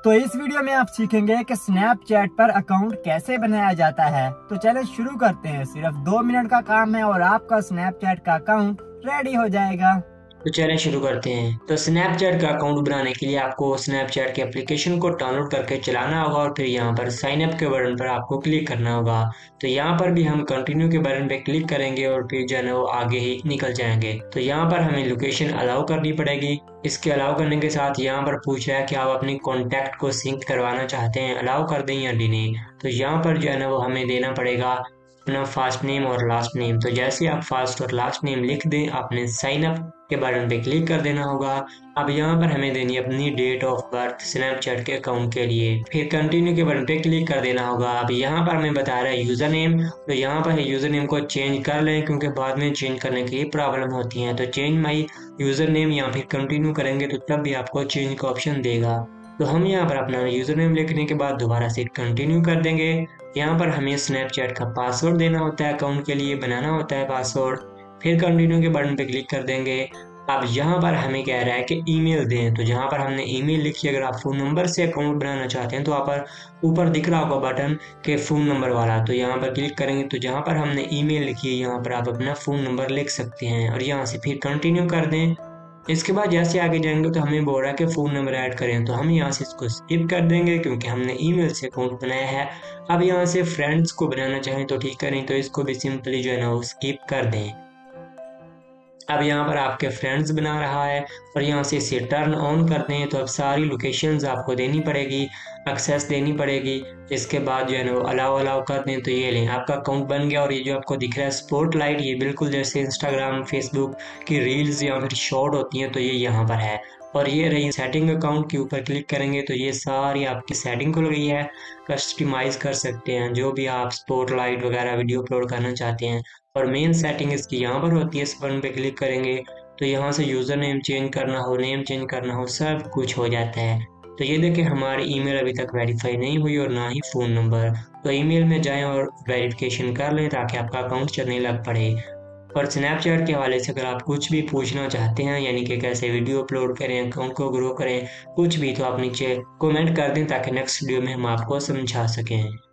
तो इस वीडियो में आप सीखेंगे कि स्नैपचैट पर अकाउंट कैसे बनाया जाता है। तो चलिए शुरू करते हैं। सिर्फ 2 मिनट का काम है और आपका स्नैपचैट का अकाउंट रेडी हो जाएगा। तो चलिए शुरू करते हैं। तो स्नैपचैट का अकाउंट बनाने के लिए आपको स्नैपचैट के एप्लीकेशन को डाउनलोड करके चलाना होगा और फिर यहाँ पर साइन अप के बटन पर आपको क्लिक करना होगा। तो यहाँ पर भी हम कंटिन्यू के बटन पे क्लिक करेंगे और फिर जो है ना वो आगे ही निकल जाएंगे। तो यहाँ पर हमें लोकेशन अलाउ करनी पड़ेगी। इसके अलाउ करने के साथ यहाँ पर पूछ रहा है कि आप अपने कॉन्टैक्ट को सिंक करवाना चाहते हैं, अलाउ कर दें या डिने। तो यहाँ पर जो है ना वो हमें देना पड़ेगा अपना फर्स्ट नेम और लास्ट नेम। तो जैसे आप फर्स्ट और लास्ट नेम लिख दें, आपने साइन अप के बटन पे क्लिक कर देना होगा। अब यहाँ पर हमें देनी है अपनी डेट ऑफ बर्थ स्नैपचैट के अकाउंट के लिए, फिर कंटिन्यू के बटन पे क्लिक कर देना होगा। अब यहाँ पर हमें बता रहा है यूजर नेम, तो यहाँ पर यूजर नेम को चेंज कर लें क्योंकि बाद में चेंज करने की प्रॉब्लम होती है। तो चेंज माई यूजर नेम या फिर कंटिन्यू करेंगे तो तब भी आपको चेंज का ऑप्शन देगा। तो हम यहाँ पर अपना यूजर नेम लिखने के बाद दोबारा से कंटिन्यू कर देंगे। यहाँ पर हमें स्नैपचैट का पासवर्ड देना होता है, अकाउंट के लिए बनाना होता है पासवर्ड, फिर कंटिन्यू के बटन पे क्लिक कर देंगे। अब यहाँ पर हमें कह रहा है कि ईमेल दें, तो जहाँ पर हमने ईमेल लिखी, अगर आप फ़ोन नंबर से अकाउंट बनाना चाहते हैं तो आप पर ऊपर दिख रहा होगा बटन के फ़ोन नंबर वाला, तो यहाँ पर क्लिक करेंगे। तो जहाँ पर हमने ईमेल लिखी है यहाँ पर आप अपना फ़ोन नंबर लिख सकते हैं और यहाँ से फिर कंटिन्यू कर दें। इसके बाद जैसे आगे जाएंगे तो हमें बोल रहा है कि फ़ोन नंबर ऐड करें, तो हम यहाँ से इसको स्किप कर देंगे क्योंकि हमने ईमेल से अकाउंट बनाया है। अब यहाँ से फ्रेंड्स को बनाना चाहें तो ठीक करें, तो इसको भी सिंपली जो है ना वो स्किप कर दें। अब यहाँ पर आपके फ्रेंड्स बना रहा है और यहाँ से इसे टर्न ऑन कर दें। तो अब सारी लोकेशंस आपको देनी पड़ेगी, एक्सेस देनी पड़ेगी। इसके बाद जो है ना वो अलाउ अलाउ कर दें। तो ये लें, आपका अकाउंट बन गया। और ये जो आपको दिख रहा है स्पॉटलाइट, ये बिल्कुल जैसे इंस्टाग्राम फेसबुक की रील्स या फिर शॉर्ट होती हैं, तो ये यहाँ पर है। और ये रही सेटिंग, अकाउंट के ऊपर क्लिक करेंगे तो ये सारी आपकी सेटिंग खुल गई है। कस्टमाइज कर सकते हैं जो भी आप स्पॉटलाइट वगैरह वीडियो अपलोड करना चाहते हैं। और मेन सेटिंग इसकी यहाँ पर होती है। इस बटन पे क्लिक करेंगे तो यहाँ से यूज़र नेम चेंज करना हो, नेम चेंज करना हो, सब कुछ हो जाता है। तो ये देखें, हमारी ईमेल अभी तक वेरीफाई नहीं हुई और ना ही फ़ोन नंबर। तो ईमेल में जाएं और वेरिफिकेशन कर लें ताकि आपका अकाउंट चलने लग पड़े। और स्नैपचैट के हवाले से अगर आप कुछ भी पूछना चाहते हैं, यानी कि कैसे वीडियो अपलोड करें, अकाउंट को ग्रो करें, कुछ भी, तो आप नीचे कमेंट कर दें ताकि नेक्स्ट वीडियो में हम आपको समझा सकें।